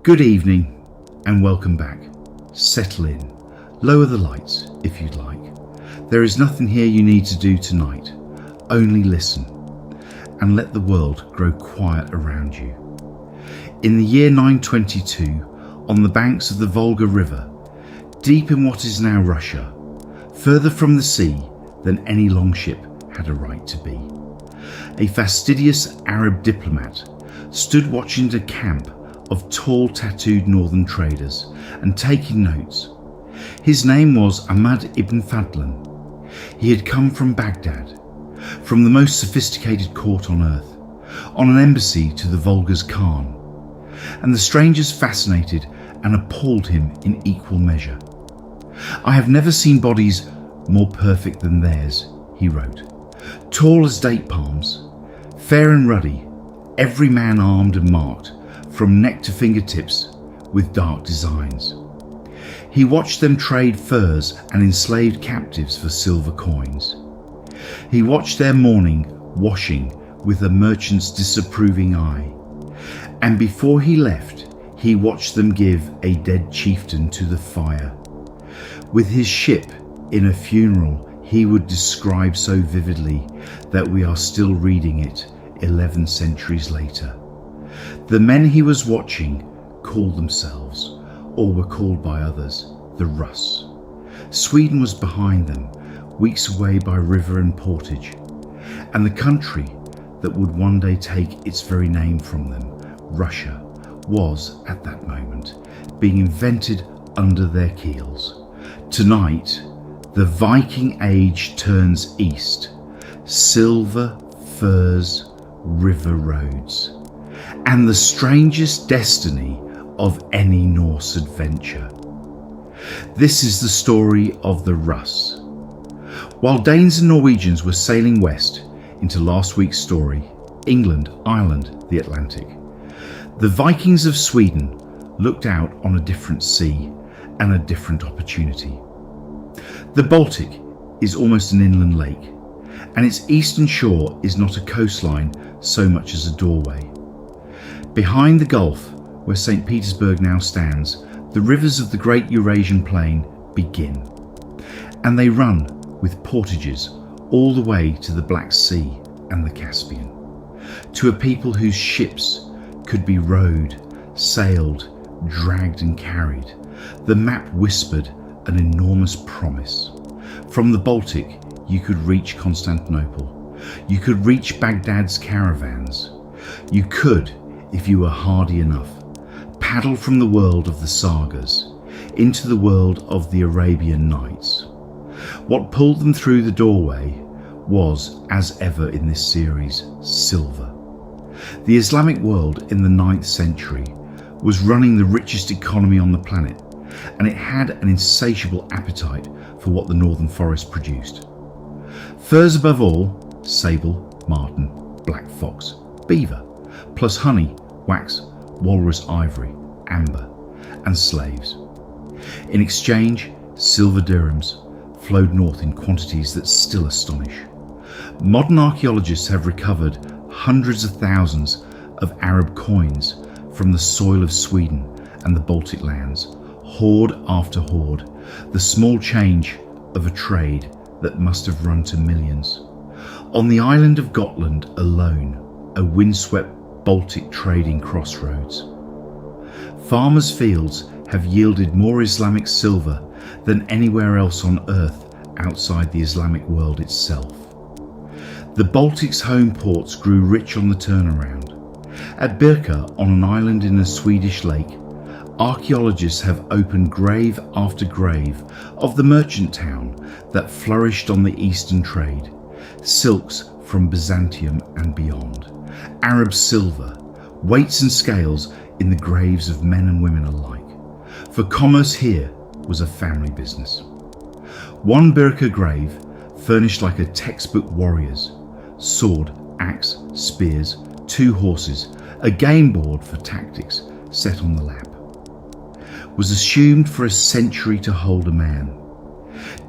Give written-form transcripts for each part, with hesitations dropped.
Good evening and welcome back. Settle in. Lower the lights if you'd like. There is nothing here you need to do tonight. Only listen and let the world grow quiet around you. In the year 922, on the banks of the Volga River, deep in what is now Russia, further from the sea than any longship had a right to be, a fastidious Arab diplomat stood watching the camp of tall tattooed northern traders and taking notes. His name was Ahmad ibn Fadlan. He had come from Baghdad, from the most sophisticated court on earth, on an embassy to the Volga's Khan, and the strangers fascinated and appalled him in equal measure. "I have never seen bodies more perfect than theirs," he wrote. "Tall as date palms, fair and ruddy, every man armed and marked from neck to fingertips with dark designs. He watched them trade furs and enslaved captives for silver coins. He watched their mourning, washing with a merchant's disapproving eye. And before he left, he watched them give a dead chieftain to the fire. With his ship in a funeral, he would describe so vividly that we are still reading it 11 centuries later. The men he was watching called themselves, or were called by others, the Russ. Sweden was behind them, weeks away by river and portage, and the country that would one day take its very name from them, Russia, was, at that moment, being invented under their keels. Tonight, the Viking Age turns east. Silver, furs, river roads, and the strangest destiny of any Norse adventure. This is the story of the Russ. While Danes and Norwegians were sailing west into last week's story, England, Ireland, the Atlantic, the Vikings of Sweden looked out on a different sea and a different opportunity. The Baltic is almost an inland lake, and its eastern shore is not a coastline so much as a doorway. Behind the Gulf, where St. Petersburg now stands, the rivers of the great Eurasian plain begin, and they run with portages all the way to the Black Sea and the Caspian, to a people whose ships could be rowed, sailed, dragged and carried. The map whispered an enormous promise. From the Baltic, you could reach Constantinople. You could reach Baghdad's caravans. You could, if you were hardy enough, paddle from the world of the sagas into the world of the Arabian Nights. What pulled them through the doorway was, as ever in this series, silver. The Islamic world in the 9th century was running the richest economy on the planet, and it had an insatiable appetite for what the northern forest produced. Furs above all, sable, marten, black fox, beaver, plus honey, wax, walrus ivory, amber, and slaves. In exchange, silver dirhams flowed north in quantities that still astonish. Modern archaeologists have recovered hundreds of thousands of Arab coins from the soil of Sweden and the Baltic lands, hoard after hoard, the small change of a trade that must have run to millions. On the island of Gotland alone, a windswept Baltic trading crossroads. Farmers' fields have yielded more Islamic silver than anywhere else on earth outside the Islamic world itself. The Baltic's home ports grew rich on the turnaround. At Birka, on an island in a Swedish lake, archaeologists have opened grave after grave of the merchant town that flourished on the eastern trade, silks from Byzantium and beyond, Arab silver, weights and scales in the graves of men and women alike. For commerce here was a family business. One Birka grave furnished like a textbook warrior's: sword, axe, spears, 2 horses, a game board for tactics set on the lap. Was assumed for a century to hold a man.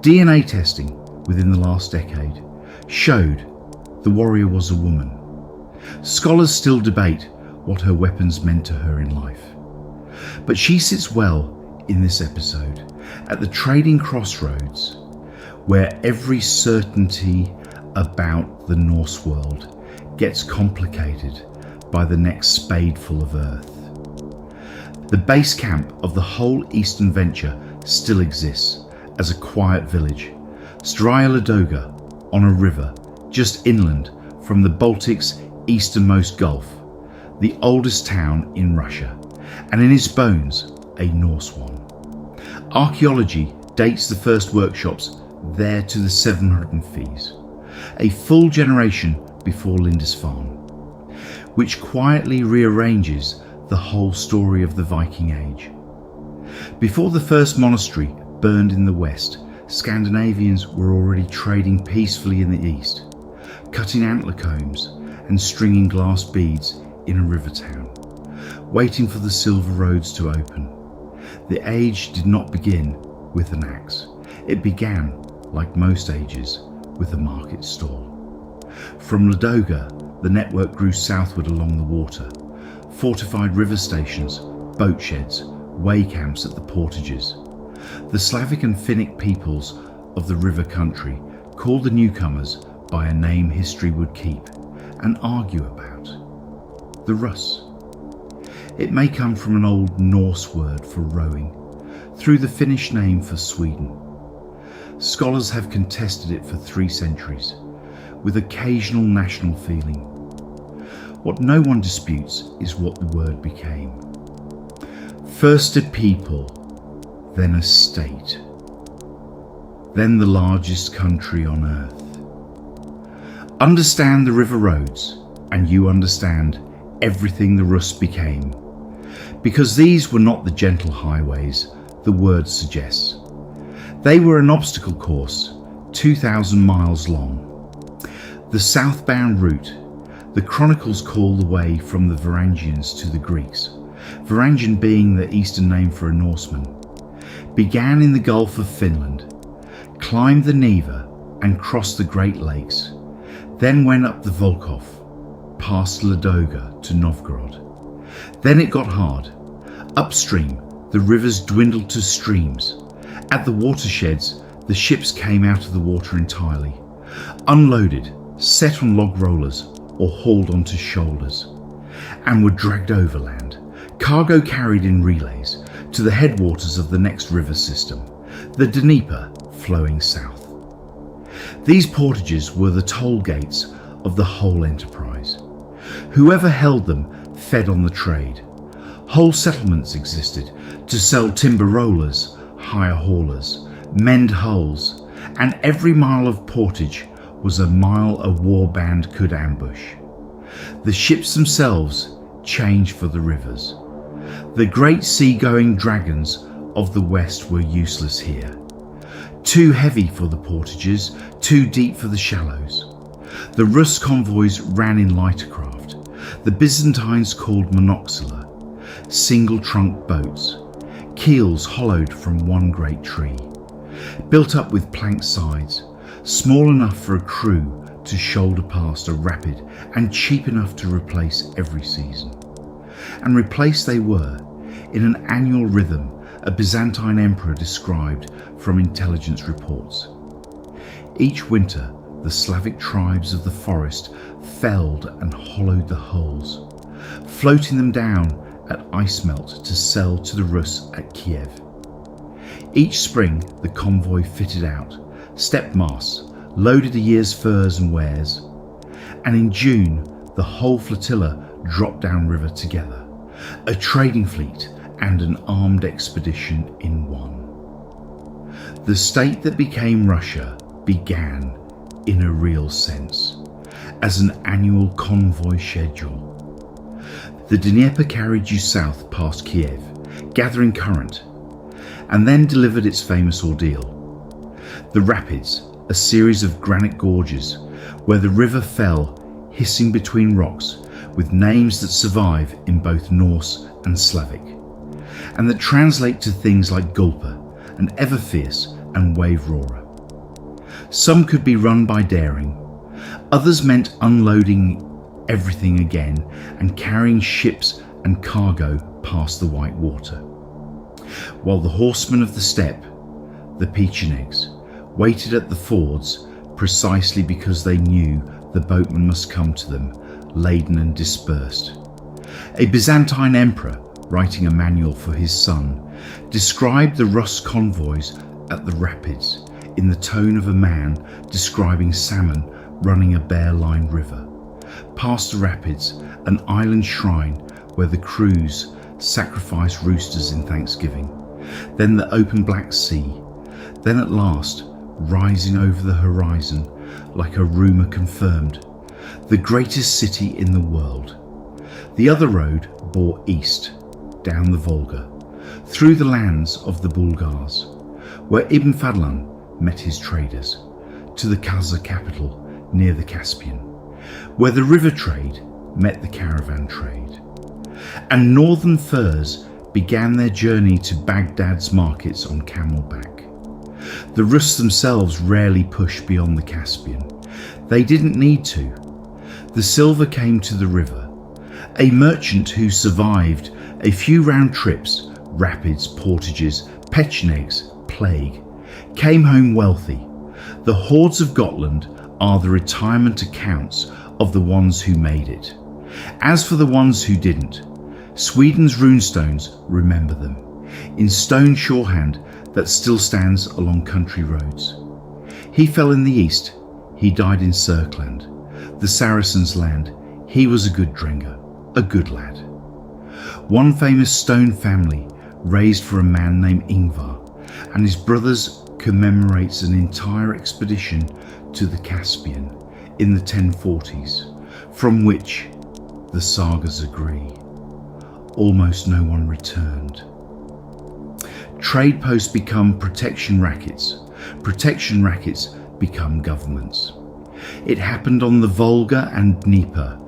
DNA testing within the last decade showed the warrior was a woman. Scholars still debate what her weapons meant to her in life. But she sits well in this episode at the trading crossroads where every certainty about the Norse world gets complicated by the next spadeful of earth. The base camp of the whole eastern venture still exists as a quiet village, Staraya Ladoga, on a river just inland from the Baltic's easternmost gulf, the oldest town in Russia, and in its bones, a Norse one. Archaeology dates the first workshops there to the 700s, a full generation before Lindisfarne, which quietly rearranges the whole story of the Viking Age. Before the first monastery burned in the west, Scandinavians were already trading peacefully in the east, cutting antler combs and stringing glass beads in a river town, waiting for the silver roads to open. The age did not begin with an axe. It began, like most ages, with a market stall. From Ladoga, the network grew southward along the water. Fortified river stations, boat sheds, way camps at the portages. The Slavic and Finnic peoples of the river country called the newcomers by a name history would keep and argue about: the Russ. It may come from an old Norse word for rowing, through the Finnish name for Sweden. Scholars have contested it for 3 centuries, with occasional national feeling. What no one disputes is what the word became. First a people, then a state, then the largest country on earth. Understand the river roads, and you understand everything the Rus became, because these were not the gentle highways the word suggests. They were an obstacle course, 2,000 miles long. The southbound route, the chronicles call the way from the Varangians to the Greeks, Varangian being the eastern name for a Norseman, began in the Gulf of Finland, climbed the Neva and crossed the Great Lakes, then went up the Volkhov, past Ladoga to Novgorod. Then it got hard. Upstream, the rivers dwindled to streams. At the watersheds, the ships came out of the water entirely, unloaded, set on log rollers or hauled onto shoulders, and were dragged overland, cargo carried in relays to the headwaters of the next river system, the Dnieper, flowing south. These portages were the toll gates of the whole enterprise. Whoever held them fed on the trade. Whole settlements existed to sell timber rollers, hire haulers, mend hulls, and every mile of portage was a mile a warband could ambush. The ships themselves changed for the rivers. The great sea-going dragons of the west were useless here. Too heavy for the portages, too deep for the shallows. The Rus convoys ran in lighter craft. The Byzantines called monoxyla, single-trunk boats, keels hollowed from one great tree, built up with plank sides, small enough for a crew to shoulder past a rapid and cheap enough to replace every season. And replaced they were, in an annual rhythm a Byzantine emperor described from intelligence reports. Each winter, the Slavic tribes of the forest felled and hollowed the hulls, floating them down at ice melt to sell to the Rus at Kiev. Each spring, the convoy fitted out, stepped masts, loaded a year's furs and wares, and in June, the whole flotilla dropped downriver together, a trading fleet and an armed expedition in one. The state that became Russia began, in a real sense, as an annual convoy schedule. The Dnieper carried you south past Kiev, gathering current, and then delivered its famous ordeal. The rapids, a series of granite gorges where the river fell hissing between rocks with names that survive in both Norse and Slavic, and that translate to things like Gulpa and Everfierce and Wave Roarer. Some could be run by daring, others meant unloading everything again and carrying ships and cargo past the White Water, while the horsemen of the steppe, the Pechenegs, waited at the fords precisely because they knew the boatmen must come to them, laden and dispersed. A Byzantine emperor, writing a manual for his son, described the Rus convoys at the rapids in the tone of a man describing salmon running a bare-lined river. Past the rapids, an island shrine where the crews sacrifice roosters in thanksgiving. Then the open Black Sea. Then at last, rising over the horizon like a rumour confirmed, the greatest city in the world. The other road bore east, down the Volga, through the lands of the Bulgars, where Ibn Fadlan met his traders, to the Khazar capital near the Caspian, where the river trade met the caravan trade. And northern furs began their journey to Baghdad's markets on camelback. The Rus themselves rarely pushed beyond the Caspian. They didn't need to. The silver came to the river. A merchant who survived a few round trips, rapids, portages, Pechenegs, plague, came home wealthy. The hordes of Gotland are the retirement accounts of the ones who made it. As for the ones who didn't, Sweden's runestones remember them, in stone shorthand that still stands along country roads. He fell in the east, he died in Sirkland, the Saracens' land. He was a good Drenga, a good lad. One famous stone family raised for a man named Ingvar, and his brothers commemorates an entire expedition to the Caspian in the 1040s, from which the sagas agree almost no one returned. Trade posts become protection rackets become governments. It happened on the Volga and Dnieper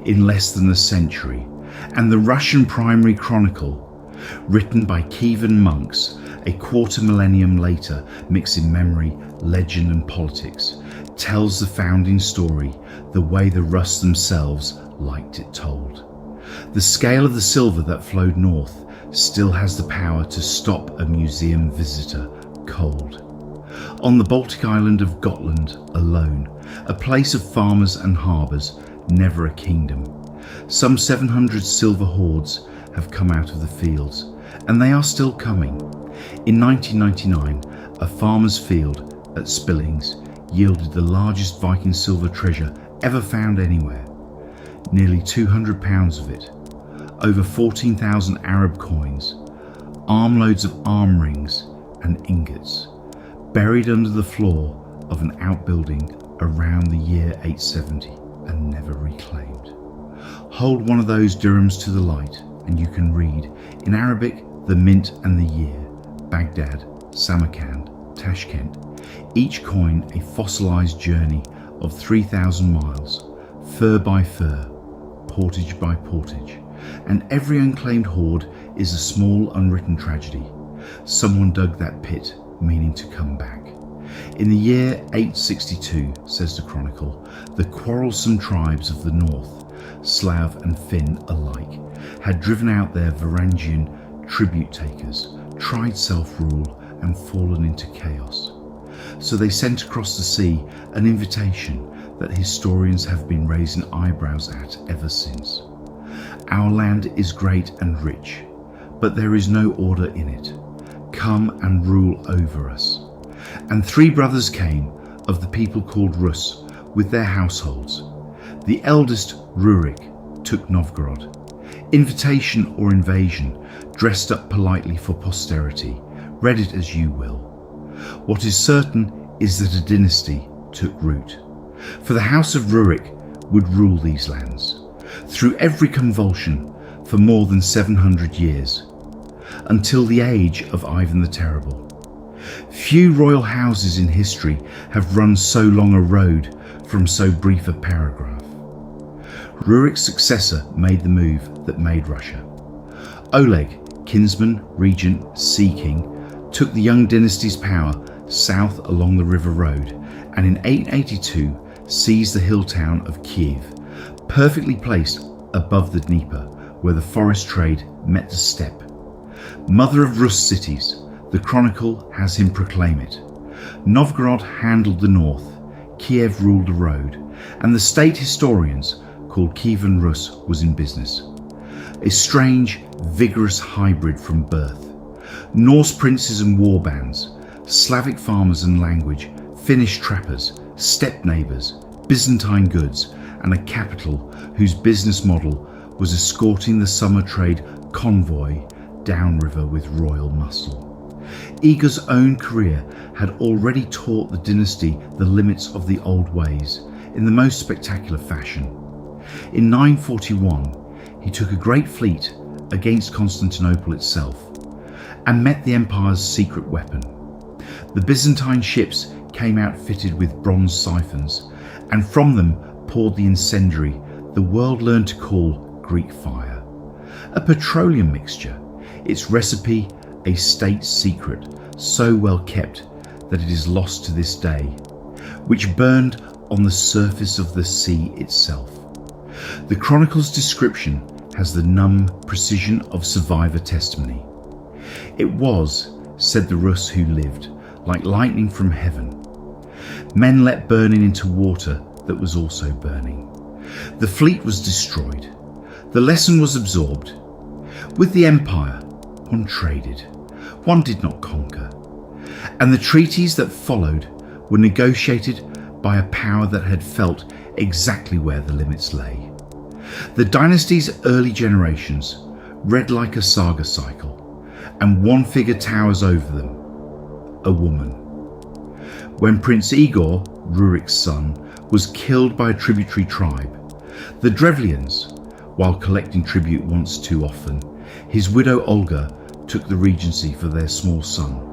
in less than a century, and the Russian Primary Chronicle, written by Kievan monks a quarter millennium later, mixing memory, legend and politics, tells the founding story the way the Rus themselves liked it told. The scale of the silver that flowed north still has the power to stop a museum visitor cold. On the Baltic island of Gotland alone, a place of farmers and harbours, never a kingdom, some 700 silver hoards have come out of the fields, and they are still coming. In 1999, a farmer's field at Spillings yielded the largest Viking silver treasure ever found anywhere. Nearly 200 pounds of it, over 14,000 Arab coins, armloads of arm rings and ingots, buried under the floor of an outbuilding around the year 870 and never reclaimed. Hold one of those dirhams to the light and you can read, in Arabic, the mint and the year, Baghdad, Samarkand, Tashkent, each coin a fossilized journey of 3,000 miles, fur by fur, portage by portage, and every unclaimed hoard is a small unwritten tragedy. Someone dug that pit, meaning to come back. In the year 862, says the Chronicle, the quarrelsome tribes of the north, Slav and Finn alike, had driven out their Varangian tribute takers, tried self-rule and fallen into chaos. So they sent across the sea an invitation that historians have been raising eyebrows at ever since. Our land is great and rich, but there is no order in it. Come and rule over us. And 3 brothers came of the people called Rus with their households. The eldest, Rurik, took Novgorod. Invitation or invasion, dressed up politely for posterity, read it as you will. What is certain is that a dynasty took root. For the house of Rurik would rule these lands, through every convulsion for more than 700 years, until the age of Ivan the Terrible. Few royal houses in history have run so long a road from so brief a paragraph. Rurik's successor made the move that made Russia. Oleg, kinsman, regent, sea king, took the young dynasty's power south along the river road, and in 882 seized the hill town of Kiev, perfectly placed above the Dnieper, where the forest trade met the steppe. Mother of Rus cities, the chronicle has him proclaim it. Novgorod handled the north, Kiev ruled the road, and the state historians called Kievan Rus was in business. A strange, vigorous hybrid from birth. Norse princes and war bands, Slavic farmers and language, Finnish trappers, steppe neighbours, Byzantine goods, and a capital whose business model was escorting the summer trade convoy downriver with royal muscle. Igor's own career had already taught the dynasty the limits of the old ways in the most spectacular fashion. In 941, he took a great fleet against Constantinople itself and met the empire's secret weapon. The Byzantine ships came out fitted with bronze siphons, and from them poured the incendiary the world learned to call Greek fire. A petroleum mixture, its recipe a state secret so well kept that it is lost to this day, which burned on the surface of the sea itself. The chronicle's description has the numb precision of survivor testimony. It was, said the Rus who lived, like lightning from heaven. Men let burning into water that was also burning. The fleet was destroyed. The lesson was absorbed. With the empire, one traded, one did not conquer. And the treaties that followed were negotiated by a power that had felt exactly where the limits lay. The dynasty's early generations read like a saga cycle, and one figure towers over them, a woman. When Prince Igor, Rurik's son, was killed by a tributary tribe, the Drevlians, while collecting tribute once too often, his widow Olga took the regency for their small son.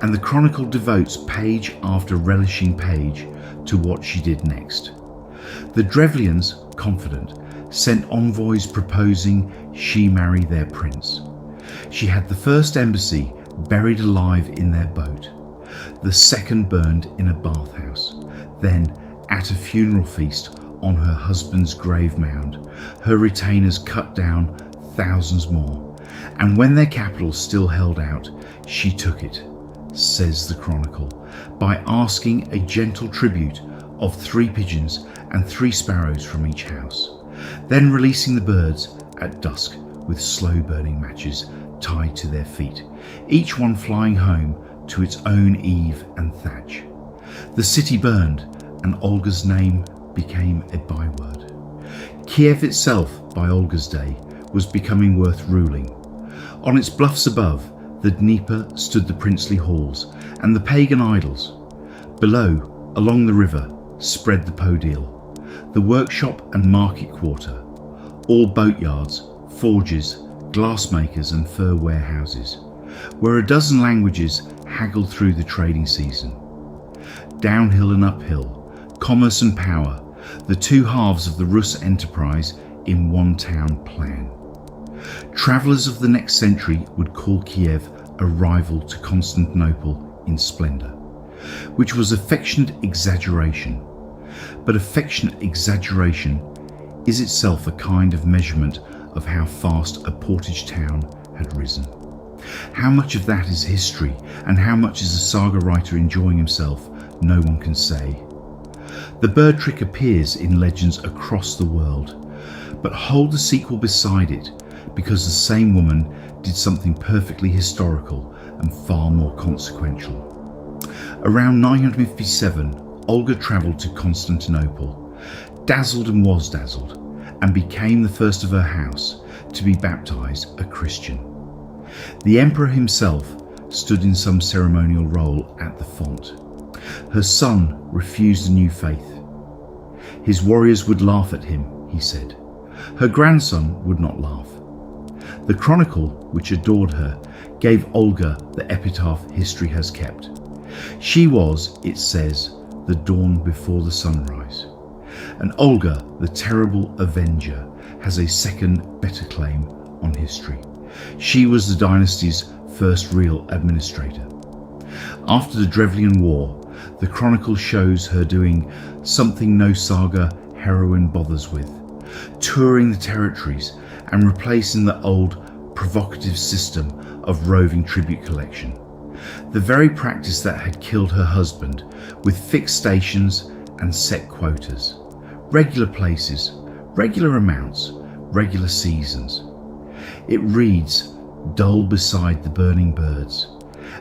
And the chronicle devotes page after relishing page to what she did next. The Drevlians, confident, sent envoys proposing she marry their prince. She had the first embassy buried alive in their boat, the second burned in a bathhouse, then at a funeral feast on her husband's grave mound, her retainers cut down thousands more, and when their capital still held out, she took it, says the chronicle, by asking a gentle tribute of 3 pigeons and 3 sparrows from each house, then releasing the birds at dusk with slow burning matches tied to their feet, each one flying home to its own eave and thatch. The city burned, and Olga's name became a byword. Kiev itself, by Olga's day, was becoming worth ruling. On its bluffs above, the Dnieper stood the princely halls and the pagan idols. Below, along the river, spread the podile, the workshop and market quarter, all boatyards, forges, glassmakers and fur warehouses, where a dozen languages haggled through the trading season. Downhill and uphill, commerce and power, the two halves of the Rus enterprise in one town plan. Travellers of the next century would call Kiev a rival to Constantinople in splendour, which was affectionate exaggeration. But affectionate exaggeration is itself a kind of measurement of how fast a portage town had risen. How much of that is history and how much is a saga writer enjoying himself, no one can say. The bird trick appears in legends across the world, but hold the sequel beside it, because the same woman did something perfectly historical and far more consequential. Around 957, Olga travelled to Constantinople, dazzled and was dazzled, and became the first of her house to be baptised a Christian. The emperor himself stood in some ceremonial role at the font. Her son refused the new faith. His warriors would laugh at him, he said. Her grandson would not laugh. The chronicle, which adored her, gave Olga the epitaph history has kept. She was, it says, the dawn before the sunrise. And Olga, the terrible avenger, has a second, better claim on history. She was the dynasty's first real administrator. After the Drevlian War, the chronicle shows her doing something no saga heroine bothers with, touring the territories and replacing the old provocative system of roving tribute collection. The very practice that had killed her husband, with fixed stations and set quotas, regular places, regular amounts, regular seasons. It reads, dull beside the burning birds,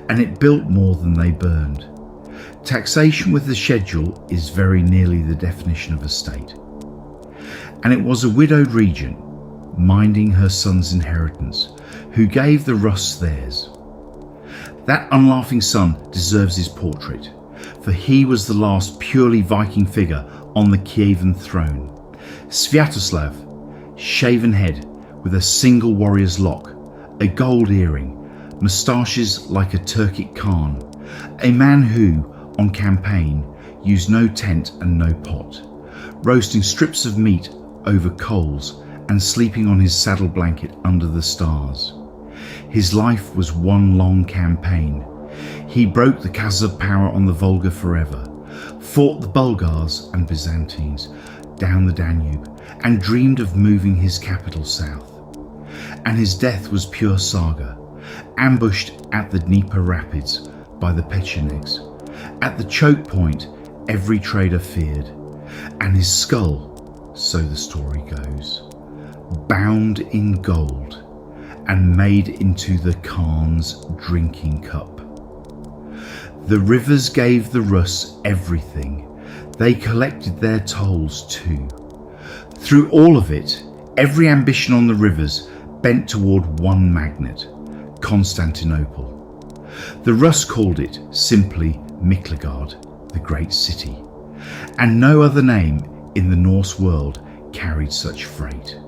and it built more than they burned. Taxation with a schedule is very nearly the definition of a state. And it was a widowed regent, minding her son's inheritance, who gave the Russ theirs. That unlaughing son deserves his portrait, for he was the last purely Viking figure on the Kievan throne. Sviatoslav, shaven head with a single warrior's lock, a gold earring, moustaches like a Turkic Khan, a man who, on campaign, used no tent and no pot, roasting strips of meat over coals and sleeping on his saddle blanket under the stars. His life was one long campaign. He broke the Khazar power on the Volga forever, fought the Bulgars and Byzantines down the Danube, and dreamed of moving his capital south. And his death was pure saga, ambushed at the Dnieper rapids by the Pechenegs, at the choke point every trader feared, and his skull, so the story goes, bound in gold and made into the Khan's drinking cup. The rivers gave the Rus everything. They collected their tolls too. Through all of it, every ambition on the rivers bent toward one magnet, Constantinople. The Rus called it simply Miklagard, the great city, and no other name in the Norse world carried such freight.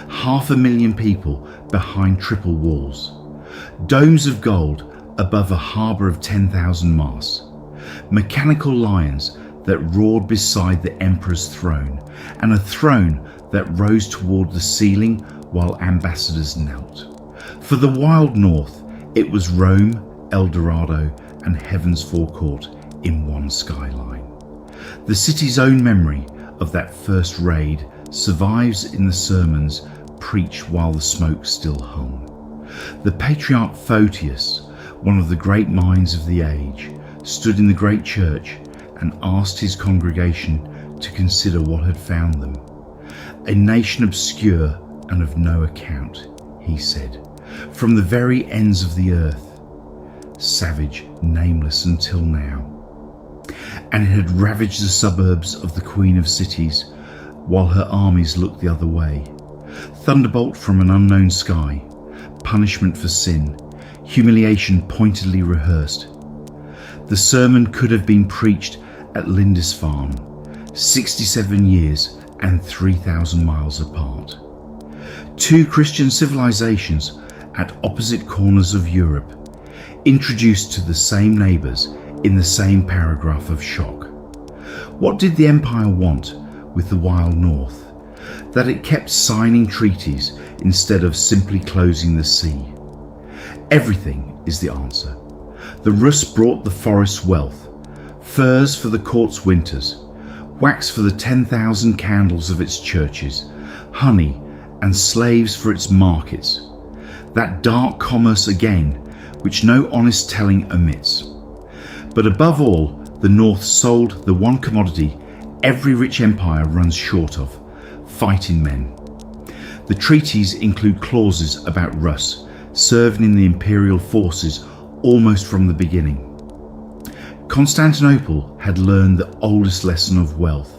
500,000 people behind triple walls, domes of gold above a harbour of 10,000 masts, mechanical lions that roared beside the emperor's throne, and a throne that rose toward the ceiling while ambassadors knelt. For the wild north, it was Rome, El Dorado, and Heaven's forecourt in one skyline. The city's own memory of that first raid survives in the sermons preached while the smoke still hung. The patriarch Photius, one of the great minds of the age, stood in the great church and asked his congregation to consider what had found them. A nation obscure and of no account, he said, from the very ends of the earth, savage, nameless until now. And it had ravaged the suburbs of the Queen of Cities, while her armies looked the other way. Thunderbolt from an unknown sky, punishment for sin, humiliation pointedly rehearsed. The sermon could have been preached at Lindisfarne, 67 years and 3,000 miles apart. Two Christian civilizations at opposite corners of Europe, introduced to the same neighbours in the same paragraph of shock. What did the empire want with the wild north? That it kept signing treaties instead of simply closing the sea. Everything is the answer. The Rus brought the forest's wealth, furs for the court's winters, wax for the 10,000 candles of its churches, honey and slaves for its markets. That dark commerce again, which no honest telling omits. But above all, the North sold the one commodity every rich empire runs short of: fighting men. The treaties include clauses about Rus serving in the imperial forces almost from the beginning. Constantinople had learned the oldest lesson of wealth,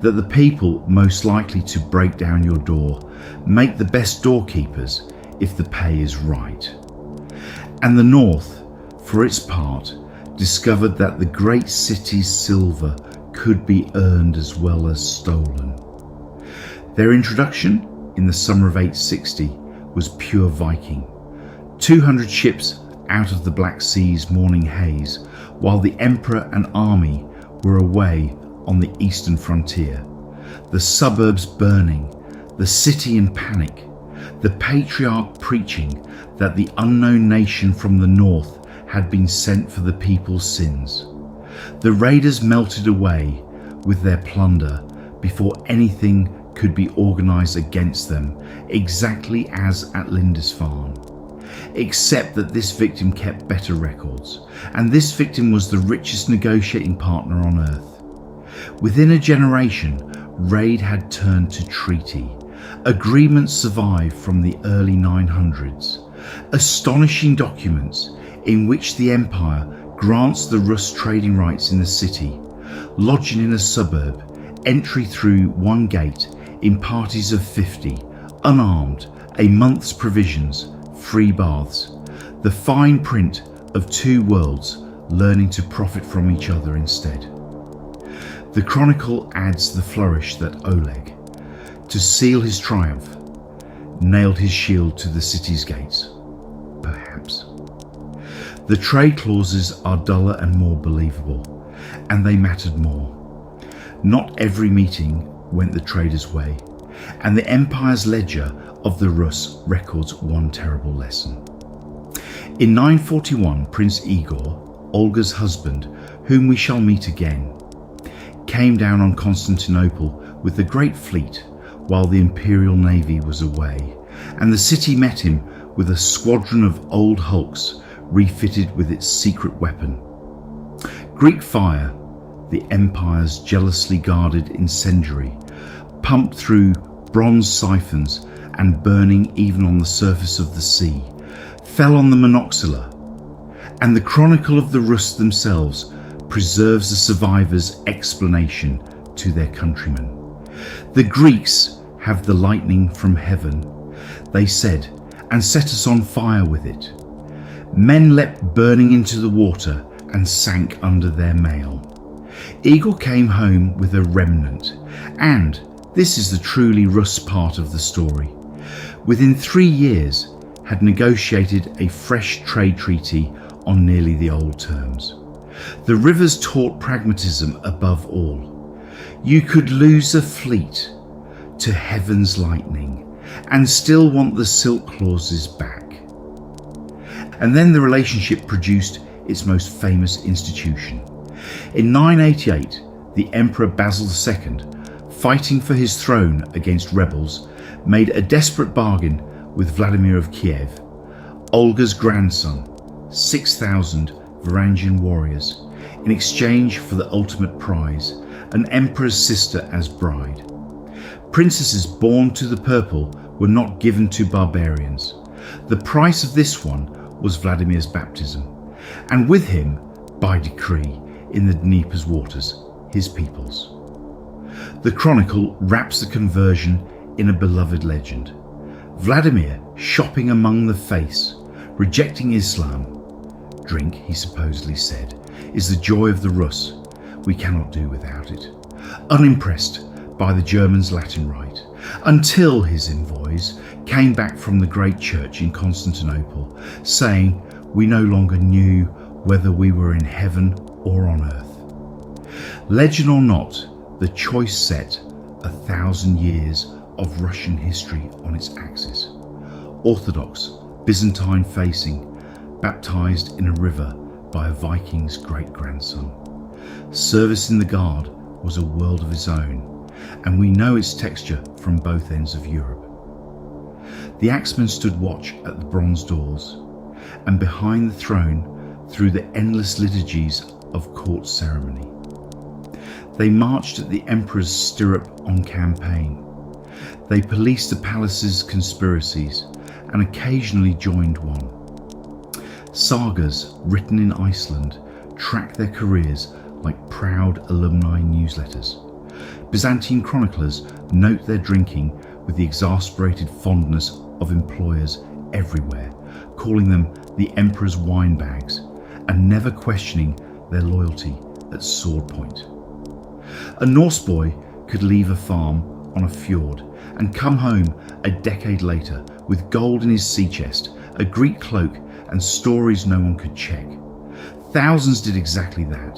that the people most likely to break down your door make the best doorkeepers if the pay is right. And the North, for its part, discovered that the great city's silver could be earned as well as stolen. Their introduction in the summer of 860 was pure Viking. 200 ships out of the Black Sea's morning haze, while the emperor and army were away on the eastern frontier. The suburbs burning, the city in panic, the patriarch preaching that the unknown nation from the north had been sent for the people's sins. The raiders melted away with their plunder before anything could be organised against them exactly as at Lindisfarne, except that this victim kept better records, and this victim was the richest negotiating partner on earth. Within a generation, raid had turned to treaty. Agreements survived from the early 900s. Astonishing documents in which the empire grants the Rus trading rights in the city, lodging in a suburb, entry through one gate in parties of 50, unarmed, a month's provisions, free baths, the fine print of two worlds learning to profit from each other instead. The chronicle adds the flourish that Oleg, to seal his triumph, nailed his shield to the city's gates. Perhaps. The trade clauses are duller and more believable, and they mattered more. Not every meeting went the trader's way, and the empire's ledger of the Rus records one terrible lesson. In 941, Prince Igor, Olga's husband, whom we shall meet again, came down on Constantinople with the great fleet while the imperial navy was away, and the city met him with a squadron of old hulks refitted with its secret weapon. Greek fire, the empire's jealously guarded incendiary, pumped through bronze siphons and burning even on the surface of the sea, fell on the Monoxilla, and the chronicle of the Rus themselves preserves the survivors' explanation to their countrymen. The Greeks have the lightning from heaven, they said, and set us on fire with it. Men leapt burning into the water and sank under their mail. Igor came home with a remnant, and this is the truly Rus part of the story. Within 3 years, had negotiated a fresh trade treaty on nearly the old terms. The rivers taught pragmatism above all. You could lose a fleet to heaven's lightning and still want the silk clauses back. And then the relationship produced its most famous institution. In 988, the Emperor Basil II, fighting for his throne against rebels, made a desperate bargain with Vladimir of Kiev, Olga's grandson, 6,000 Varangian warriors, in exchange for the ultimate prize, an emperor's sister as bride. Princesses born to the purple were not given to barbarians. The price of this one was Vladimir's baptism, and with him, by decree, in the Dnieper's waters, his peoples. The chronicle wraps the conversion in a beloved legend. Vladimir shopping among the faiths, rejecting Islam. Drink, he supposedly said, is the joy of the Rus. We cannot do without it. Unimpressed by the Germans' Latin rite, until his envoys came back from the great church in Constantinople, saying we no longer knew whether we were in heaven or on earth. Legend or not, the choice set 1,000 years of Russian history on its axis. Orthodox, Byzantine facing, baptized in a river by a Viking's great-grandson. Service in the Guard was a world of its own, and we know its texture from both ends of Europe. The axemen stood watch at the bronze doors, and behind the throne through the endless liturgies of court ceremony. They marched at the emperor's stirrup on campaign. They policed the palace's conspiracies and occasionally joined one. Sagas written in Iceland track their careers like proud alumni newsletters. Byzantine chroniclers note their drinking with the exasperated fondness of employers everywhere, calling them the emperor's wine bags and never questioning their loyalty at sword point. A Norse boy could leave a farm on a fjord and come home a decade later with gold in his sea chest, a Greek cloak, and stories no one could check. Thousands did exactly that.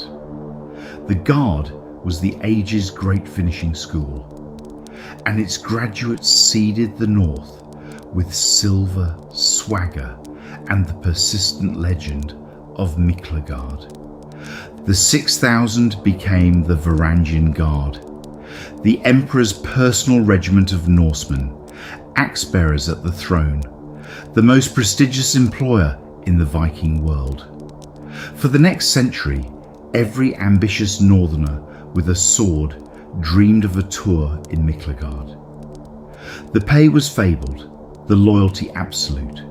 The Guard was the age's great finishing school, and its graduates seeded the North with silver, swagger, and the persistent legend of Miklagard. The 6,000 became the Varangian Guard. the emperor's personal regiment of Norsemen, axe-bearers at the throne, the most prestigious employer in the Viking world. For the next century, every ambitious northerner with a sword dreamed of a tour in Miklagard. The pay was fabled, the loyalty absolute.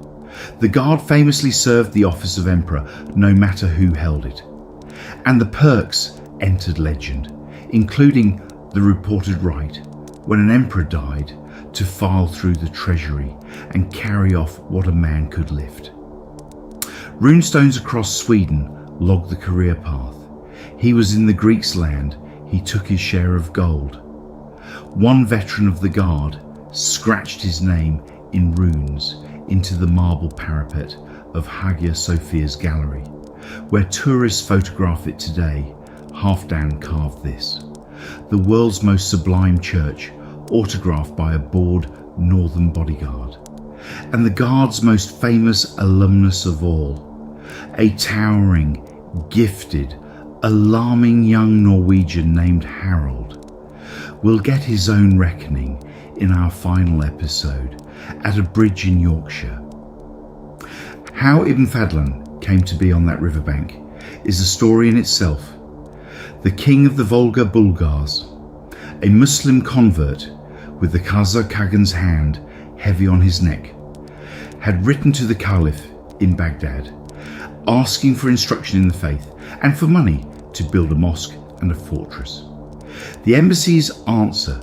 The guard famously served the office of emperor no matter who held it. And the perks entered legend, including the reported right, when an emperor died, to file through the treasury and carry off what a man could lift. Runestones across Sweden logged the career path. He was in the Greeks' land, he took his share of gold. One veteran of the guard scratched his name in runes into the marble parapet of Hagia Sophia's gallery, where tourists photograph it today. Halfdan carved this, the world's most sublime church, autographed by a bored northern bodyguard, and the guard's most famous alumnus of all, a towering, gifted, alarming young Norwegian named Harald, will get his own reckoning in our final episode at a bridge in Yorkshire. How Ibn Fadlan came to be on that riverbank is a story in itself. The king of the Volga Bulgars, a Muslim convert with the Khazar Khagan's hand heavy on his neck, had written to the Caliph in Baghdad, asking for instruction in the faith and for money to build a mosque and a fortress. The embassy's answer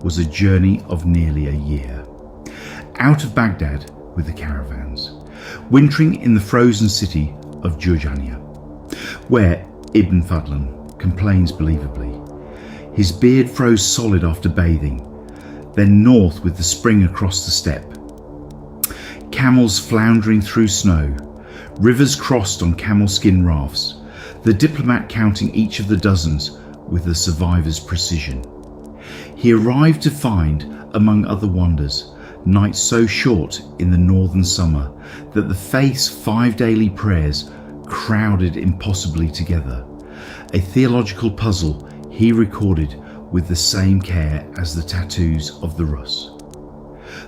was a journey of nearly a year, out of Baghdad with the caravans, wintering in the frozen city of Jurjania, where Ibn Fadlan complains believably. His beard froze solid after bathing, then north with the spring across the steppe. Camels floundering through snow, rivers crossed on camel skin rafts, the diplomat counting each of the dozens with the survivor's precision. He arrived to find, among other wonders, nights so short in the northern summer that the faith's 5 daily prayers crowded impossibly together, a theological puzzle he recorded with the same care as the tattoos of the Rus.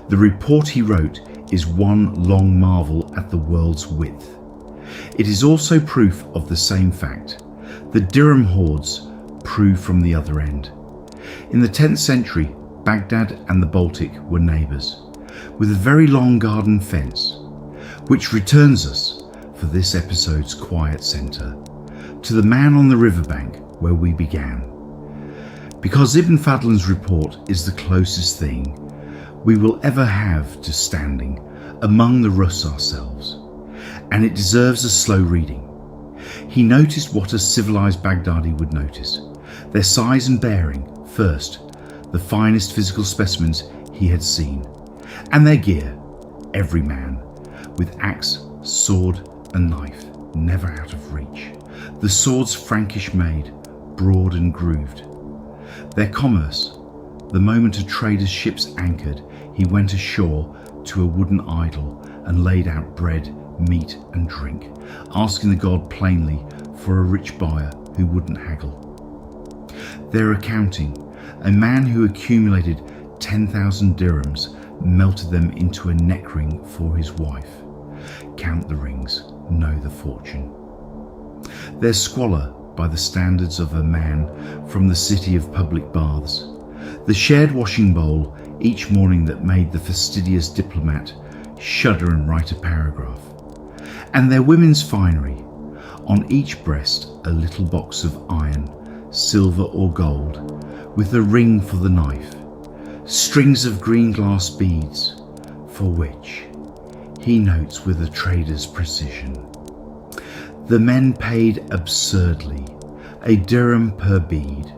The report he wrote is one long marvel at the world's width. It is also proof of the same fact. The dirham hordes prove from the other end. In the 10th century, Baghdad and the Baltic were neighbours, with a very long garden fence, which returns us, for this episode's quiet centre, to the man on the riverbank where we began. Because Ibn Fadlan's report is the closest thing we will ever have to standing among the Rus ourselves, and it deserves a slow reading. He noticed what a civilised Baghdadi would notice: their size and bearing first, the finest physical specimens he had seen, and their gear, every man, with axe, sword and knife, never out of reach, the swords Frankish made, broad and grooved. Their commerce, the moment a trader's ships anchored, he went ashore to a wooden idol and laid out bread, meat and drink, asking the god plainly for a rich buyer who wouldn't haggle. Their accounting, a man who accumulated 10,000 dirhams melted them into a neck ring for his wife. Count the rings, know the fortune. Their squalor by the standards of a man from the city of public baths, the shared washing bowl each morning that made the fastidious diplomat shudder and write a paragraph, and their women's finery, on each breast a little box of iron, silver or gold, with a ring for the knife, strings of green glass beads, for which he notes with a trader's precision. The men paid absurdly, a dirham per bead.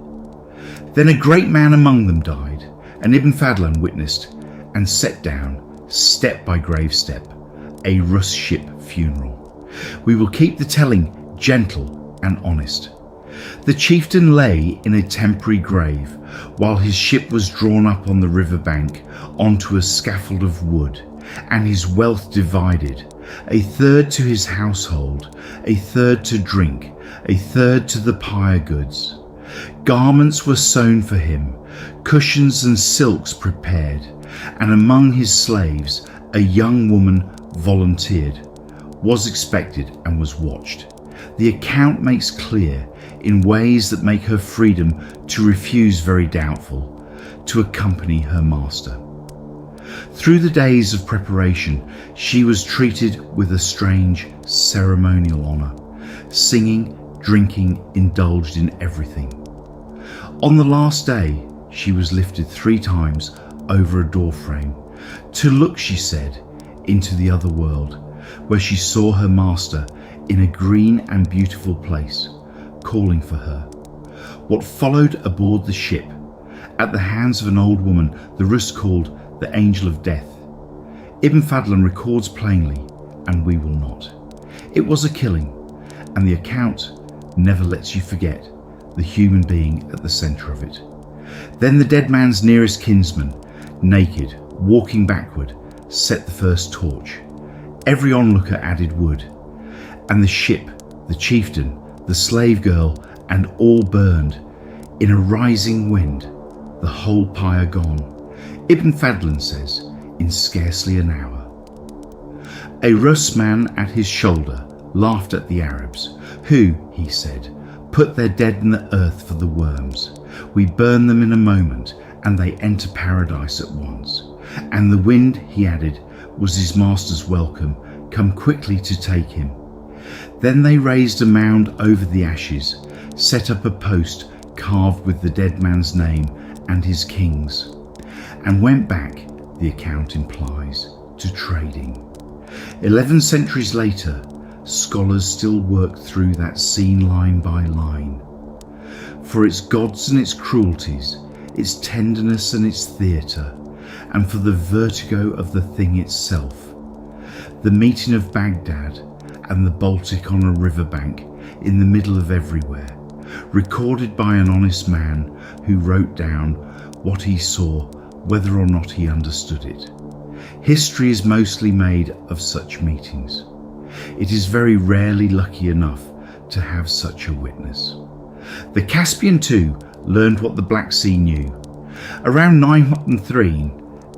Then a great man among them died, and Ibn Fadlan witnessed and set down, step by grave step, a Rus ship funeral. We will keep the telling gentle and honest. The chieftain lay in a temporary grave while his ship was drawn up on the river bank onto a scaffold of wood, and his wealth divided, a third to his household, a third to drink, a third to the pyre goods. Garments were sewn for him, cushions and silks prepared, and among his slaves a young woman volunteered, was expected and was watched. The account makes clear, in ways that make her freedom to refuse very doubtful, to accompany her master. Through the days of preparation, she was treated with a strange ceremonial honour, singing, drinking, indulged in everything. On the last day, she was lifted 3 times over a doorframe, to look, she said, into the other world, where she saw her master in a green and beautiful place, calling for her. What followed aboard the ship, at the hands of an old woman the Rus called the Angel of Death, Ibn Fadlan records plainly, and we will not. It was a killing, and the account never lets you forget the human being at the centre of it. Then the dead man's nearest kinsman, naked, walking backward, set the first torch. Every onlooker added wood, and the ship, the chieftain, the slave girl, and all burned. In a rising wind, the whole pyre gone. Ibn Fadlan says, in scarcely an hour. A Rus man at his shoulder laughed at the Arabs, who, he said, put their dead in the earth for the worms. We burn them in a moment, and they enter paradise at once. And the wind, he added, was his master's welcome, come quickly to take him. Then they raised a mound over the ashes, set up a post carved with the dead man's name and his king's, and went back, the account implies, to trading. 11 centuries later, scholars still work through that scene line by line. For its gods and its cruelties, its tenderness and its theatre, and for the vertigo of the thing itself. The meeting of Baghdad and the Baltic on a riverbank in the middle of everywhere, recorded by an honest man who wrote down what he saw, whether or not he understood it. History is mostly made of such meetings. It is very rarely lucky enough to have such a witness. The Caspian too learned what the Black Sea knew. Around 903,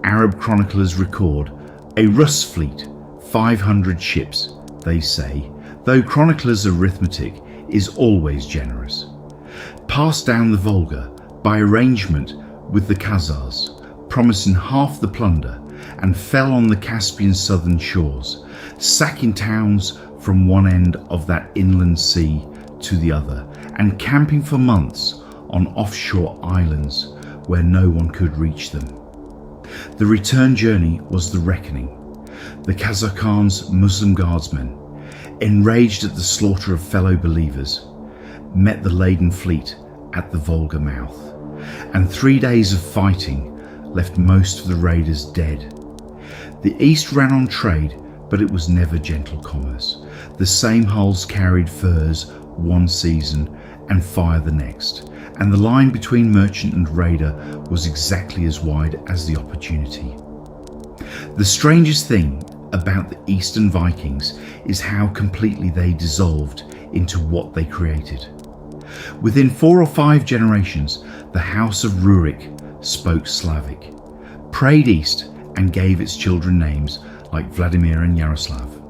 Arab chroniclers record a Rus fleet, 500 ships, they say, though chroniclers' arithmetic is always generous, passed down the Volga by arrangement with the Khazars, promising half the plunder, and fell on the Caspian southern shores, sacking towns from one end of that inland sea to the other, and camping for months on offshore islands where no one could reach them. The return journey was the reckoning. The Khazar Muslim guardsmen, enraged at the slaughter of fellow believers, met the laden fleet at the Volga mouth, and 3 days of fighting left most of the raiders dead. The East ran on trade, but it was never gentle commerce. The same hulls carried furs one season and fire the next, and the line between merchant and raider was exactly as wide as the opportunity. The strangest thing about the Eastern Vikings is how completely they dissolved into what they created. Within 4 or 5 generations, the house of Rurik spoke Slavic, prayed east, and gave its children names like Vladimir and Yaroslav.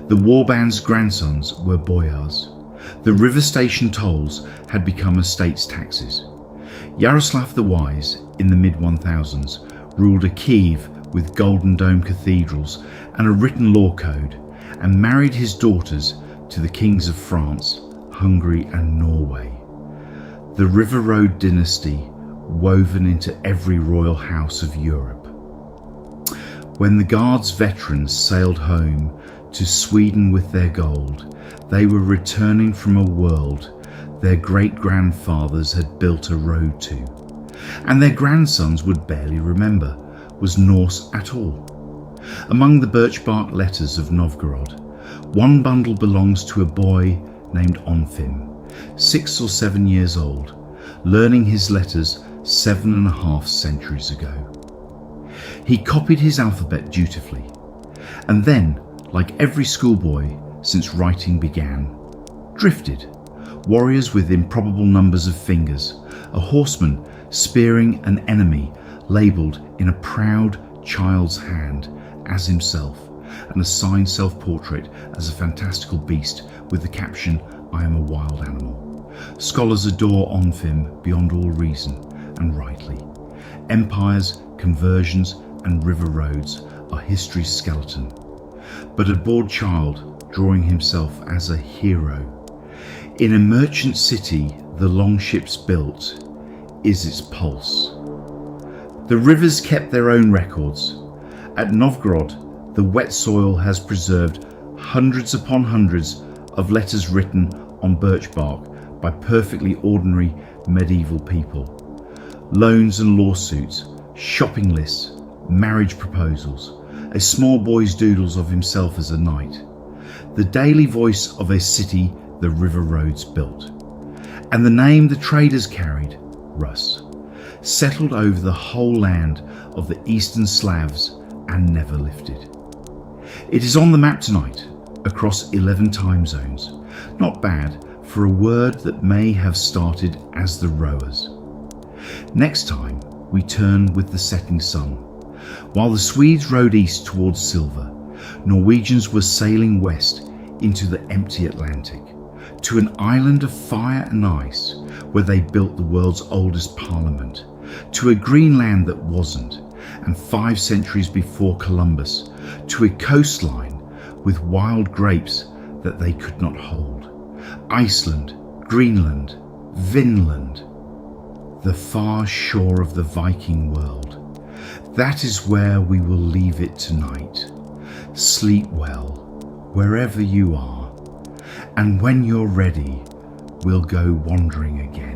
The warband's grandsons were boyars. The river station tolls had become estates taxes. Yaroslav the Wise, in the mid-1000s, ruled a Kiev with golden dome cathedrals and a written law code, and married his daughters to the kings of France, Hungary and Norway. The River Road dynasty woven into every royal house of Europe. When the Guard's veterans sailed home to Sweden with their gold, they were returning from a world their great-grandfathers had built a road to, and their grandsons would barely remember was Norse at all. Among the birch-bark letters of Novgorod, one bundle belongs to a boy named Onfim, 6 or 7 years old, learning his letters 7.5 centuries ago. He copied his alphabet dutifully, and then, like every schoolboy since writing began, drifted, warriors with improbable numbers of fingers, a horseman spearing an enemy labelled in a proud child's hand as himself, and a signed self-portrait as a fantastical beast with the caption, "I am a wild animal." Scholars adore Onfim beyond all reason, and rightly. Empires, conversions and river roads are history's skeleton. But a bored child drawing himself as a hero. In a merchant city the longships built is its pulse. The rivers kept their own records. At Novgorod, the wet soil has preserved hundreds upon hundreds of letters written on birch bark by perfectly ordinary medieval people. Loans and lawsuits, shopping lists, marriage proposals, a small boy's doodles of himself as a knight. The daily voice of a city the river roads built. And the name the traders carried, Rus, settled over the whole land of the Eastern Slavs and never lifted. It is on the map tonight, across 11 time zones. Not bad for a word that may have started as the rowers. Next time, we turn with the setting sun. While the Swedes rowed east towards silver, Norwegians were sailing west into the empty Atlantic, to an island of fire and ice where they built the world's oldest parliament, to a Greenland that wasn't, and 5 centuries before Columbus, to a coastline with wild grapes that they could not hold. Iceland, Greenland, Vinland, the far shore of the Viking world. That is where we will leave it tonight. Sleep well, wherever you are, and when you're ready, we'll go wandering again.